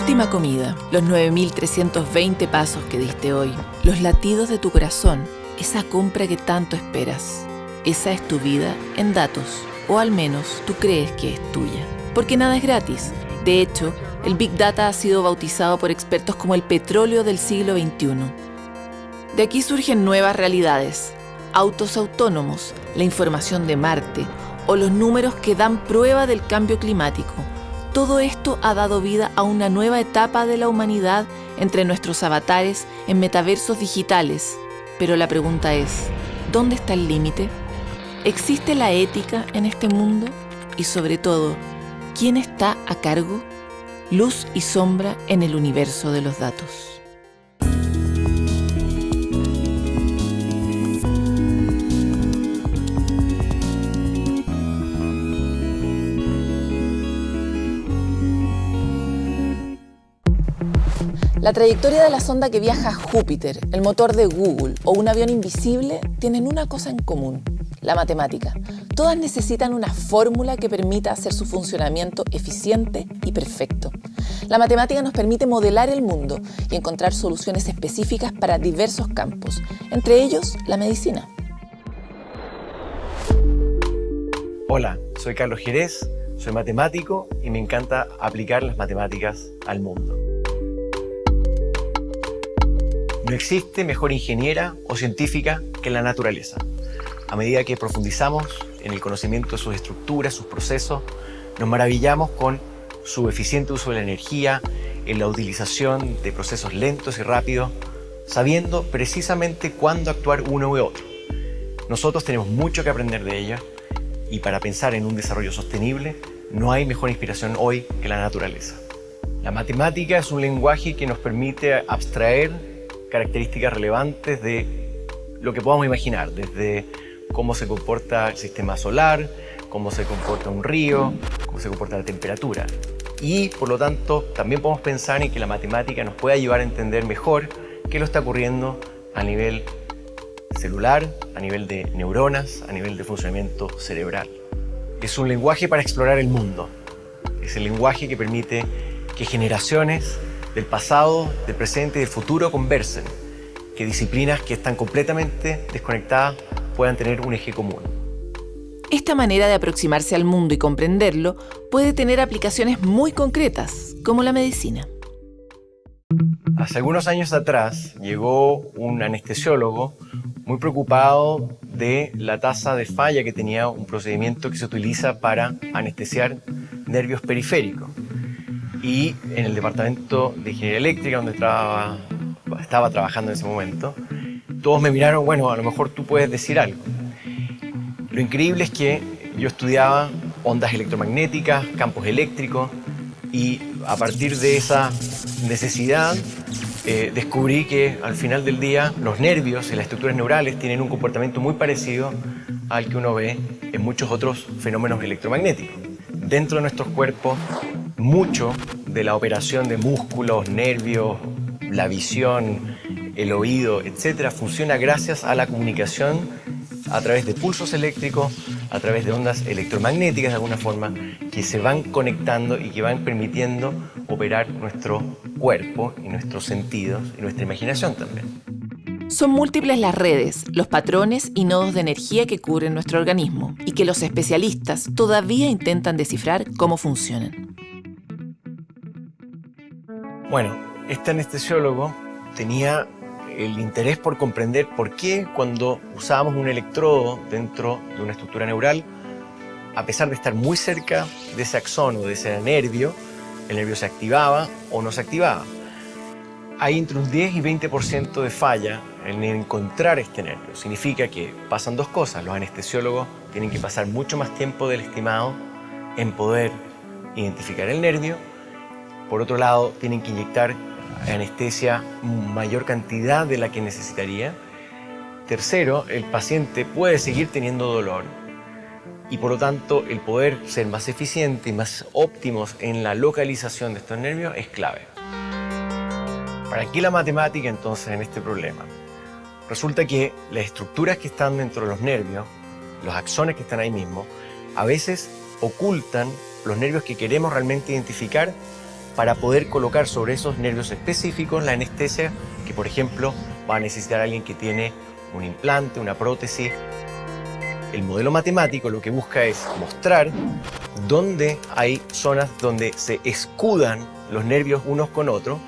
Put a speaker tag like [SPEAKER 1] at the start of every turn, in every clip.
[SPEAKER 1] última comida, los 9.320 pasos que diste hoy, los latidos de tu corazón, esa compra que tanto esperas. Esa es tu vida en datos, o al menos tú crees que es tuya. Porque nada es gratis. De hecho, el Big Data ha sido bautizado por expertos como el petróleo del siglo XXI. De aquí surgen nuevas realidades, autos autónomos, la información de Marte o los números que dan prueba del cambio climático. Todo esto ha dado vida a una nueva etapa de la humanidad entre nuestros avatares en metaversos digitales. Pero la pregunta es, ¿dónde está el límite? ¿Existe la ética en este mundo? Y sobre todo, ¿quién está a cargo? Luz y sombra en el universo de los datos. La trayectoria de la sonda que viaja a Júpiter, el motor de Google o un avión invisible tienen una cosa en común, la matemática. Todas necesitan una fórmula que permita hacer su funcionamiento eficiente y perfecto. La matemática nos permite modelar el mundo y encontrar soluciones específicas para diversos campos, entre ellos la medicina.
[SPEAKER 2] Hola, soy Carlos Jerez, soy matemático y me encanta aplicar las matemáticas al mundo. No existe mejor ingeniera o científica que la naturaleza. A medida que profundizamos en el conocimiento de sus estructuras, sus procesos, nos maravillamos con su eficiente uso de la energía, en la utilización de procesos lentos y rápidos, sabiendo precisamente cuándo actuar uno u otro. Nosotros tenemos mucho que aprender de ella y para pensar en un desarrollo sostenible, no hay mejor inspiración hoy que la naturaleza. La matemática es un lenguaje que nos permite abstraer características relevantes de lo que podamos imaginar, desde cómo se comporta el sistema solar, cómo se comporta un río, cómo se comporta la temperatura. Y, por lo tanto, también podemos pensar en que la matemática nos puede ayudar a entender mejor qué lo está ocurriendo a nivel celular, a nivel de neuronas, a nivel de funcionamiento cerebral. Es un lenguaje para explorar el mundo. Es el lenguaje que permite que generaciones del pasado, del presente y del futuro conversen, que disciplinas que están completamente desconectadas puedan tener un eje común.
[SPEAKER 1] Esta manera de aproximarse al mundo y comprenderlo puede tener aplicaciones muy concretas, como la medicina.
[SPEAKER 2] Hace algunos años atrás llegó un anestesiólogo muy preocupado de la tasa de falla que tenía un procedimiento que se utiliza para anestesiar nervios periféricos. Y en el departamento de ingeniería eléctrica, donde estaba trabajando en ese momento, todos me miraron, bueno, a lo mejor tú puedes decir algo. Lo increíble es que yo estudiaba ondas electromagnéticas, campos eléctricos, y a partir de esa necesidad descubrí que al final del día los nervios y las estructuras neurales tienen un comportamiento muy parecido al que uno ve en muchos otros fenómenos electromagnéticos. Dentro de nuestros cuerpos, mucho de la operación de músculos, nervios, la visión, el oído, etc., funciona gracias a la comunicación a través de pulsos eléctricos, a través de ondas electromagnéticas de alguna forma, que se van conectando y que van permitiendo operar nuestro cuerpo y nuestros sentidos y nuestra imaginación también.
[SPEAKER 1] Son múltiples las redes, los patrones y nodos de energía que cubren nuestro organismo y que los especialistas todavía intentan descifrar cómo funcionan.
[SPEAKER 2] Bueno, este anestesiólogo tenía el interés por comprender por qué cuando usábamos un electrodo dentro de una estructura neural, a pesar de estar muy cerca de ese axón o de ese nervio, el nervio se activaba o no se activaba. Hay entre un 10 y 20% de falla en encontrar este nervio. Significa que pasan dos cosas. Los anestesiólogos tienen que pasar mucho más tiempo del estimado en poder identificar el nervio. Por otro lado, tienen que inyectar anestesia mayor cantidad de la que necesitaría. Tercero, el paciente puede seguir teniendo dolor y por lo tanto el poder ser más eficiente y más óptimos en la localización de estos nervios es clave. ¿Para qué la matemática entonces en este problema? Resulta que las estructuras que están dentro de los nervios, los axones que están ahí mismo, a veces ocultan los nervios que queremos realmente identificar para poder colocar sobre esos nervios específicos la anestesia que, por ejemplo, va a necesitar alguien que tiene un implante, una prótesis. El modelo matemático lo que busca es mostrar dónde hay zonas donde se escudan los nervios unos con otros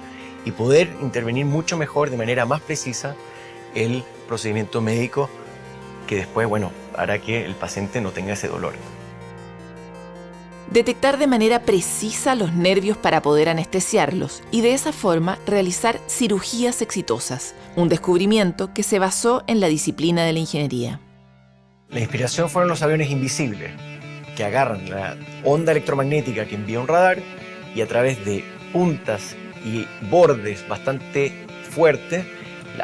[SPEAKER 2] y poder intervenir mucho mejor, de manera más precisa, el procedimiento médico que después, hará que el paciente no tenga ese dolor.
[SPEAKER 1] Detectar de manera precisa los nervios para poder anestesiarlos y de esa forma realizar cirugías exitosas, un descubrimiento que se basó en la disciplina de la ingeniería.
[SPEAKER 2] La inspiración fueron los aviones invisibles, que agarran la onda electromagnética que envía un radar y a través de puntas y bordes bastante fuertes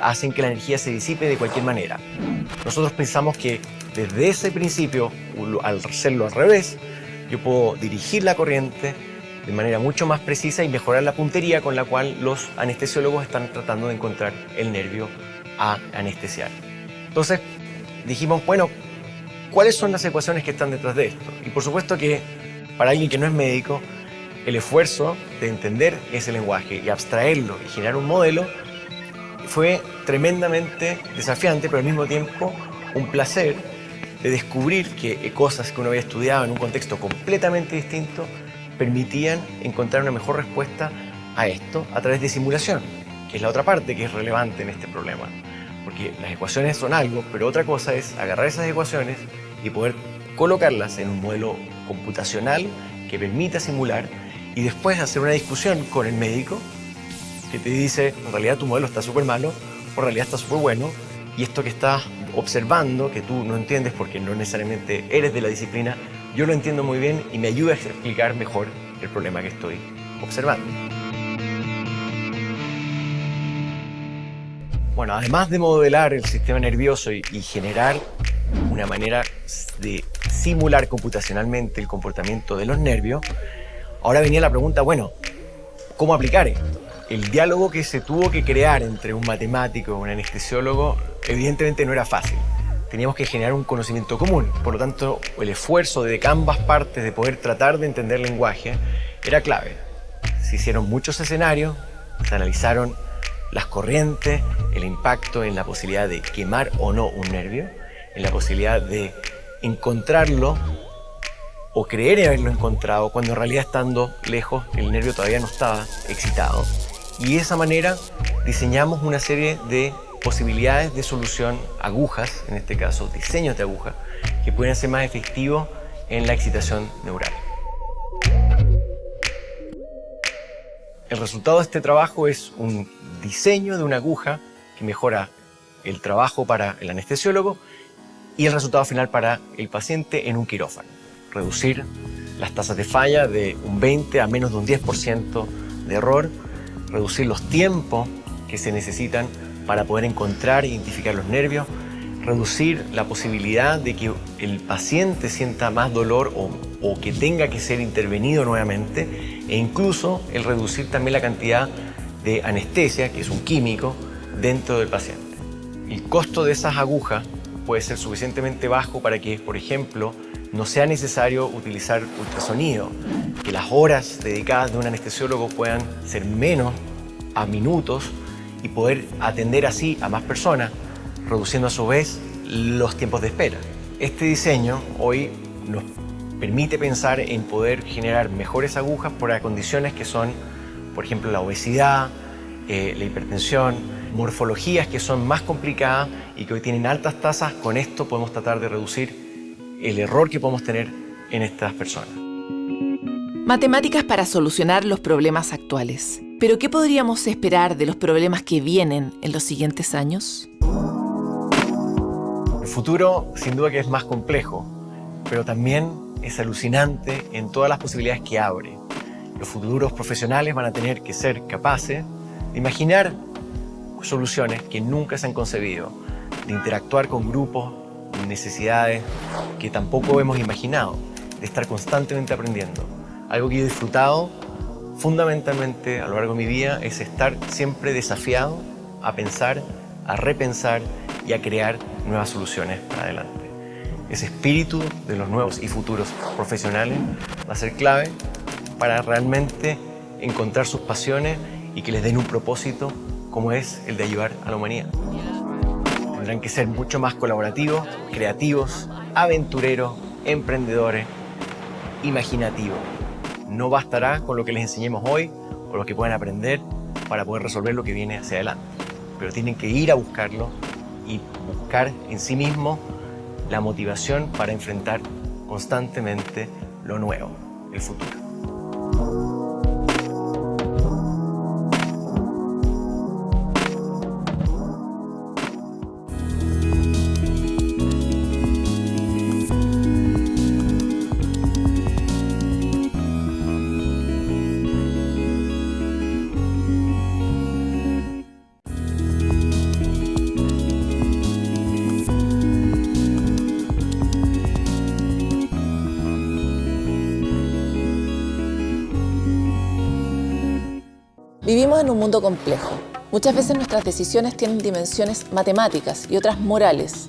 [SPEAKER 2] hacen que la energía se disipe de cualquier manera. Nosotros pensamos que desde ese principio, al hacerlo al revés, yo puedo dirigir la corriente de manera mucho más precisa y mejorar la puntería con la cual los anestesiólogos están tratando de encontrar el nervio a anestesiar. Entonces dijimos, ¿cuáles son las ecuaciones que están detrás de esto? Y por supuesto que para alguien que no es médico, el esfuerzo de entender ese lenguaje y abstraerlo y generar un modelo fue tremendamente desafiante, pero al mismo tiempo un placer de descubrir que cosas que uno había estudiado en un contexto completamente distinto permitían encontrar una mejor respuesta a esto a través de simulación, que es la otra parte que es relevante en este problema. Porque las ecuaciones son algo, pero otra cosa es agarrar esas ecuaciones y poder colocarlas en un modelo computacional que permita simular y después hacer una discusión con el médico que te dice, en realidad tu modelo está súper malo o en realidad está súper bueno y esto que estás observando, que tú no entiendes porque no necesariamente eres de la disciplina, yo lo entiendo muy bien y me ayuda a explicar mejor el problema que estoy observando. Además de modelar el sistema nervioso y generar una manera de simular computacionalmente el comportamiento de los nervios, ahora venía la pregunta, ¿cómo aplicar esto? El diálogo que se tuvo que crear entre un matemático y un anestesiólogo evidentemente no era fácil. Teníamos que generar un conocimiento común, por lo tanto el esfuerzo de ambas partes de poder tratar de entender el lenguaje era clave. Se hicieron muchos escenarios, se analizaron las corrientes, el impacto en la posibilidad de quemar o no un nervio, en la posibilidad de encontrarlo o creer haberlo encontrado cuando en realidad estando lejos el nervio todavía no estaba excitado. Y de esa manera diseñamos una serie de posibilidades de solución, agujas, en este caso diseños de agujas, que pueden ser más efectivos en la excitación neural. El resultado de este trabajo es un diseño de una aguja que mejora el trabajo para el anestesiólogo y el resultado final para el paciente en un quirófano. Reducir las tasas de falla de un 20 a menos de un 10% de error, reducir los tiempos que se necesitan para poder encontrar e identificar los nervios, reducir la posibilidad de que el paciente sienta más dolor o que tenga que ser intervenido nuevamente, e incluso el reducir también la cantidad de anestesia, que es un químico, dentro del paciente. El costo de esas agujas puede ser suficientemente bajo para que, por ejemplo, no sea necesario utilizar ultrasonido, que las horas dedicadas de un anestesiólogo puedan ser menos a minutos y poder atender así a más personas, reduciendo a su vez los tiempos de espera. Este diseño hoy nos permite pensar en poder generar mejores agujas para condiciones que son, por ejemplo, la obesidad, la hipertensión, morfologías que son más complicadas y que hoy tienen altas tasas. Con esto podemos tratar de reducir el error que podemos tener en estas personas.
[SPEAKER 1] Matemáticas para solucionar los problemas actuales. ¿Pero qué podríamos esperar de los problemas que vienen en los siguientes años?
[SPEAKER 2] El futuro sin duda que es más complejo, pero también es alucinante en todas las posibilidades que abre. Los futuros profesionales van a tener que ser capaces de imaginar soluciones que nunca se han concebido, de interactuar con grupos, necesidades que tampoco hemos imaginado, de estar constantemente aprendiendo. Algo que yo he disfrutado fundamentalmente a lo largo de mi vida es estar siempre desafiado a pensar, a repensar y a crear nuevas soluciones para adelante. Ese espíritu de los nuevos y futuros profesionales va a ser clave para realmente encontrar sus pasiones y que les den un propósito como es el de ayudar a la humanidad. Tendrán que ser mucho más colaborativos, creativos, aventureros, emprendedores, imaginativos. No bastará con lo que les enseñemos hoy o lo que puedan aprender para poder resolver lo que viene hacia adelante. Pero tienen que ir a buscarlo y buscar en sí mismos la motivación para enfrentar constantemente lo nuevo, el futuro.
[SPEAKER 1] Vivimos en un mundo complejo. Muchas veces nuestras decisiones tienen dimensiones matemáticas y otras morales.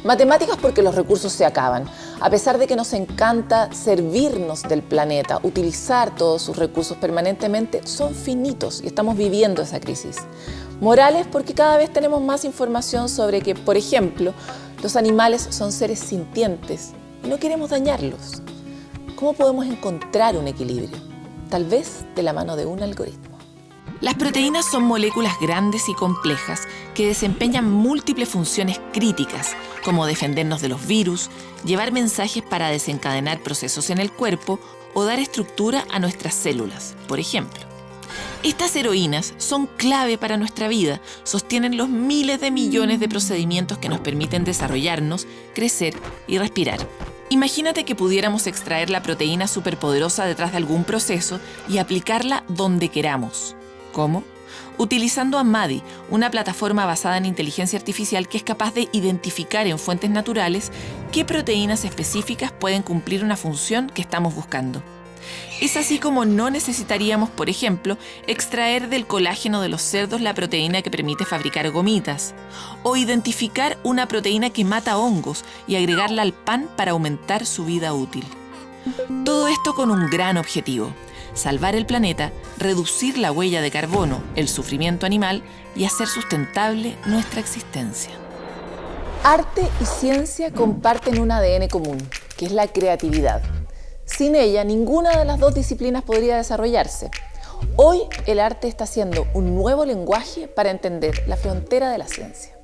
[SPEAKER 1] Matemáticas porque los recursos se acaban. A pesar de que nos encanta servirnos del planeta, utilizar todos sus recursos permanentemente, son finitos y estamos viviendo esa crisis. Morales porque cada vez tenemos más información sobre que, por ejemplo, los animales son seres sintientes y no queremos dañarlos. ¿Cómo podemos encontrar un equilibrio? Tal vez de la mano de un algoritmo. Las proteínas son moléculas grandes y complejas que desempeñan múltiples funciones críticas, como defendernos de los virus, llevar mensajes para desencadenar procesos en el cuerpo o dar estructura a nuestras células, por ejemplo. Estas heroínas son clave para nuestra vida, sostienen los miles de millones de procedimientos que nos permiten desarrollarnos, crecer y respirar. Imagínate que pudiéramos extraer la proteína superpoderosa detrás de algún proceso y aplicarla donde queramos. ¿Cómo? Utilizando a MADI, una plataforma basada en inteligencia artificial que es capaz de identificar en fuentes naturales qué proteínas específicas pueden cumplir una función que estamos buscando. Es así como no necesitaríamos, por ejemplo, extraer del colágeno de los cerdos la proteína que permite fabricar gomitas, o identificar una proteína que mata hongos y agregarla al pan para aumentar su vida útil. Todo esto con un gran objetivo: salvar el planeta, reducir la huella de carbono, el sufrimiento animal y hacer sustentable nuestra existencia. Arte y ciencia comparten un ADN común, que es la creatividad. Sin ella, ninguna de las dos disciplinas podría desarrollarse. Hoy, el arte está siendo un nuevo lenguaje para entender la frontera de la ciencia.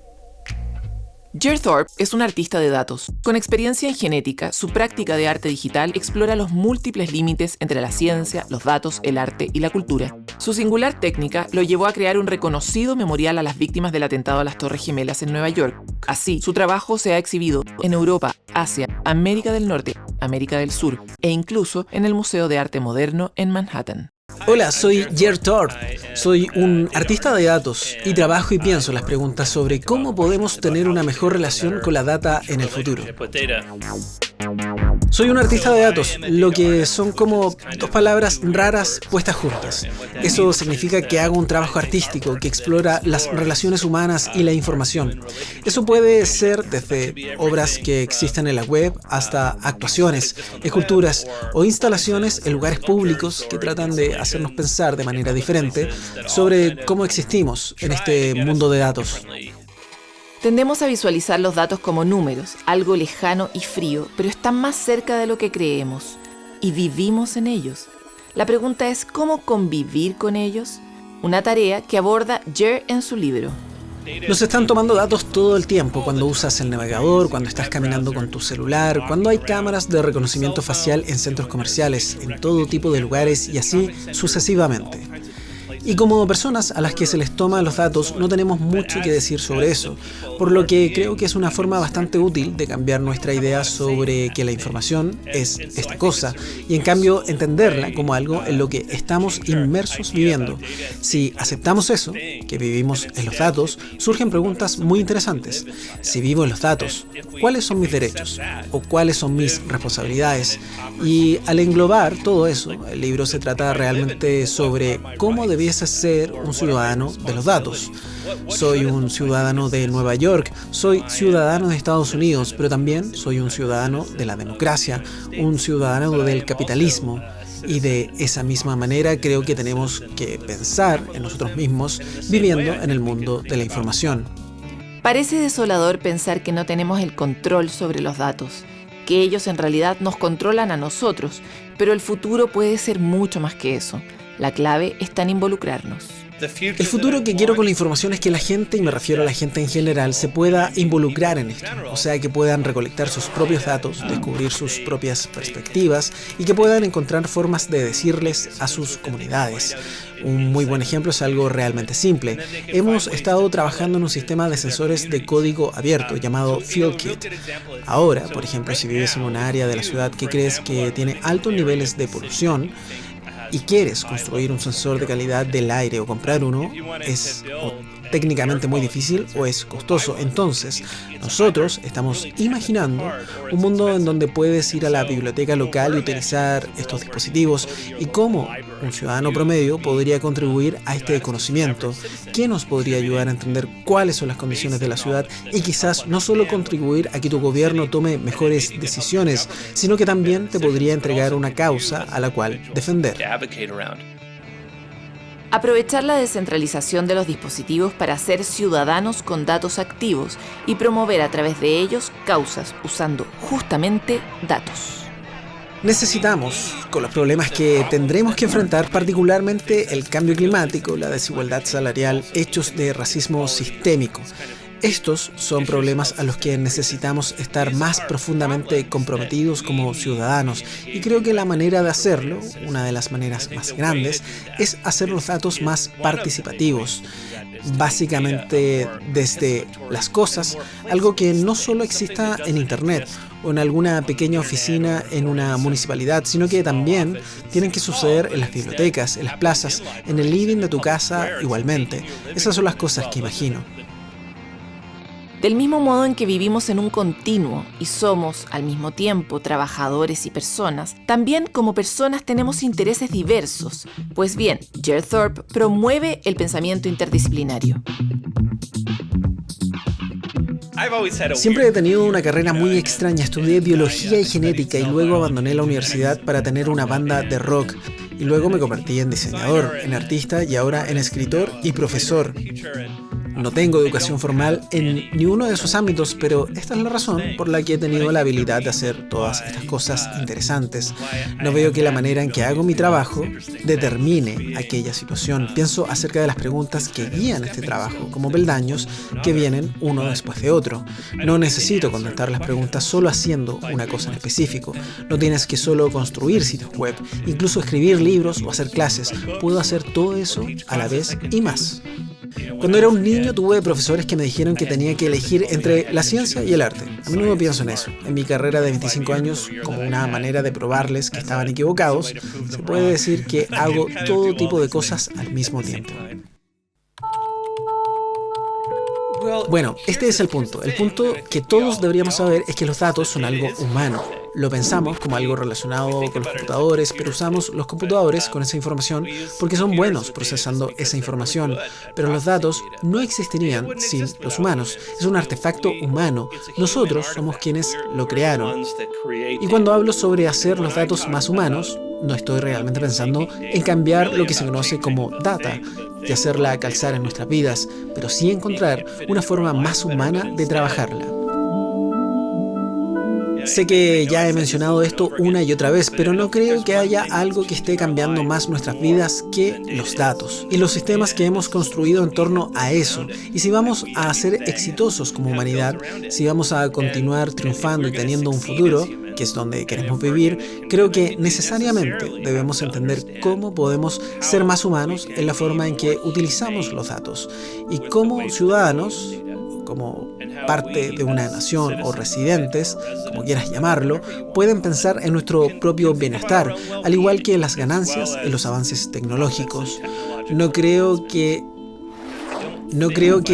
[SPEAKER 1] Jer Thorpe es un artista de datos. Con experiencia en genética, su práctica de arte digital explora los múltiples límites entre la ciencia, los datos, el arte y la cultura. Su singular técnica lo llevó a crear un reconocido memorial a las víctimas del atentado a las Torres Gemelas en Nueva York. Así, su trabajo se ha exhibido en Europa, Asia, América del Norte, América del Sur e incluso en el Museo de Arte Moderno en Manhattan.
[SPEAKER 3] Hola, soy Jer Thorpe. Soy un artista de datos y trabajo y pienso las preguntas sobre cómo podemos tener una mejor relación con la data en el futuro. Soy un artista de datos, lo que son como dos palabras raras puestas juntas. Eso significa que hago un trabajo artístico que explora las relaciones humanas y la información. Eso puede ser desde obras que existen en la web hasta actuaciones, esculturas o instalaciones en lugares públicos que tratan de hacernos pensar de manera diferente sobre cómo existimos en este mundo de datos.
[SPEAKER 1] Tendemos a visualizar los datos como números, algo lejano y frío, pero están más cerca de lo que creemos y vivimos en ellos. La pregunta es ¿cómo convivir con ellos? Una tarea que aborda Jer en su libro.
[SPEAKER 3] Nos están tomando datos todo el tiempo, cuando usas el navegador, cuando estás caminando con tu celular, cuando hay cámaras de reconocimiento facial en centros comerciales, en todo tipo de lugares y así sucesivamente. Y como personas a las que se les toma los datos, no tenemos mucho que decir sobre eso, por lo que creo que es una forma bastante útil de cambiar nuestra idea sobre que la información es esta cosa, y en cambio entenderla como algo en lo que estamos inmersos viviendo. Si aceptamos eso, que vivimos en los datos, surgen preguntas muy interesantes. Si vivo en los datos, ¿cuáles son mis derechos? ¿O cuáles son mis responsabilidades? Y al englobar todo eso, el libro se trata realmente sobre cómo debiese ser un ciudadano de los datos. Soy un ciudadano de Nueva York, soy ciudadano de Estados Unidos, pero también soy un ciudadano de la democracia, un ciudadano del capitalismo. Y de esa misma manera creo que tenemos que pensar en nosotros mismos viviendo en el mundo de la información.
[SPEAKER 1] Parece desolador pensar que no tenemos el control sobre los datos, que ellos en realidad nos controlan a nosotros, pero el futuro puede ser mucho más que eso. La clave está en involucrarnos.
[SPEAKER 3] El futuro que quiero con la información es que la gente, y me refiero a la gente en general, se pueda involucrar en esto. O sea, que puedan recolectar sus propios datos, descubrir sus propias perspectivas y que puedan encontrar formas de decirles a sus comunidades. Un muy buen ejemplo es algo realmente simple. Hemos estado trabajando en un sistema de sensores de código abierto llamado FieldKit. Ahora, por ejemplo, si vives en una área de la ciudad que crees que tiene altos niveles de polución, y quieres construir un sensor de calidad del aire o comprar uno, es técnicamente muy difícil o es costoso. Entonces, nosotros estamos imaginando un mundo en donde puedes ir a la biblioteca local y utilizar estos dispositivos y cómo un ciudadano promedio podría contribuir a este conocimiento, que nos podría ayudar a entender cuáles son las condiciones de la ciudad y quizás no solo contribuir a que tu gobierno tome mejores decisiones, sino que también te podría entregar una causa a la cual defender.
[SPEAKER 1] Aprovechar la descentralización de los dispositivos para ser ciudadanos con datos activos y promover a través de ellos causas usando justamente datos.
[SPEAKER 3] Necesitamos, con los problemas que tendremos que enfrentar, particularmente el cambio climático, la desigualdad salarial, hechos de racismo sistémico. Estos son problemas a los que necesitamos estar más profundamente comprometidos como ciudadanos, y creo que la manera de hacerlo, una de las maneras más grandes, es hacer los datos más participativos. Básicamente desde las cosas, algo que no solo exista en Internet o en alguna pequeña oficina en una municipalidad, sino que también tienen que suceder en las bibliotecas, en las plazas, en el living de tu casa igualmente. Esas son las cosas que imagino.
[SPEAKER 1] Del mismo modo en que vivimos en un continuo y somos, al mismo tiempo, trabajadores y personas, también como personas tenemos intereses diversos. Pues bien, Jer Thorpe promueve el pensamiento interdisciplinario.
[SPEAKER 3] Siempre he tenido una carrera muy extraña. Estudié biología y genética y luego abandoné la universidad para tener una banda de rock. Y luego me convertí en diseñador, en artista y ahora en escritor y profesor. No tengo educación formal en ni uno de esos ámbitos, pero esta es la razón por la que he tenido la habilidad de hacer todas estas cosas interesantes. No veo que la manera en que hago mi trabajo determine aquella situación. Pienso acerca de las preguntas que guían este trabajo, como peldaños que vienen uno después de otro. No necesito contestar las preguntas solo haciendo una cosa en específico. No tienes que solo construir sitios web, incluso escribir libros o hacer clases. Puedo hacer todo eso a la vez y más. Cuando era un niño tuve profesores que me dijeron que tenía que elegir entre la ciencia y el arte. A menudo pienso en eso. En mi carrera de 25 años, como una manera de probarles que estaban equivocados, se puede decir que hago todo tipo de cosas al mismo tiempo. Bueno, este es el punto. El punto que todos deberíamos saber es que los datos son algo humano. Lo pensamos como algo relacionado con los computadores, pero usamos los computadores con esa información porque son buenos procesando esa información. Pero los datos no existirían sin los humanos. Es un artefacto humano. Nosotros somos quienes lo crearon. Y cuando hablo sobre hacer los datos más humanos, no estoy realmente pensando en cambiar lo que se conoce como data y hacerla calzar en nuestras vidas, pero sí encontrar una forma más humana de trabajarla. Sé que ya he mencionado esto una y otra vez, pero no creo que haya algo que esté cambiando más nuestras vidas que los datos y los sistemas que hemos construido en torno a eso. Y si vamos a ser exitosos como humanidad, si vamos a continuar triunfando y teniendo un futuro, que es donde queremos vivir, creo que necesariamente debemos entender cómo podemos ser más humanos en la forma en que utilizamos los datos y como ciudadanos, como parte de una nación o residentes, como quieras llamarlo, pueden pensar en nuestro propio bienestar, al igual que en las ganancias en los avances tecnológicos. No creo que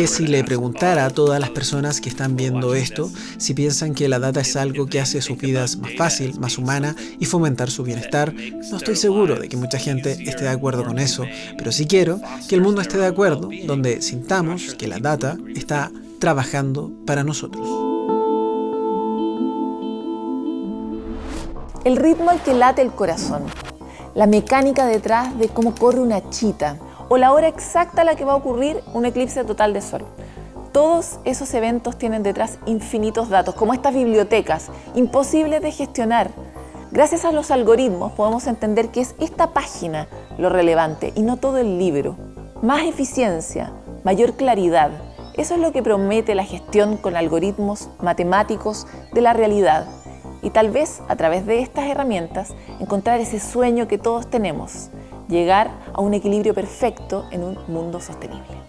[SPEAKER 3] si le preguntara a todas las personas que están viendo esto si piensan que la data es algo que hace sus vidas más fácil, más humana y fomentar su bienestar, no estoy seguro de que mucha gente esté de acuerdo con eso, pero sí quiero que el mundo esté de acuerdo, donde sintamos que la data está trabajando para nosotros.
[SPEAKER 1] El ritmo al que late el corazón. la mecánica detrás de cómo corre una chita o la hora exacta a la que va a ocurrir un eclipse total de sol. Todos esos eventos tienen detrás infinitos datos, como estas bibliotecas, imposibles de gestionar. Gracias a los algoritmos podemos entender que es esta página lo relevante y no todo el libro. Más eficiencia, mayor claridad. Eso es lo que promete la gestión con algoritmos matemáticos de la realidad. Y tal vez a través de estas herramientas encontrar ese sueño que todos tenemos, llegar a un equilibrio perfecto en un mundo sostenible.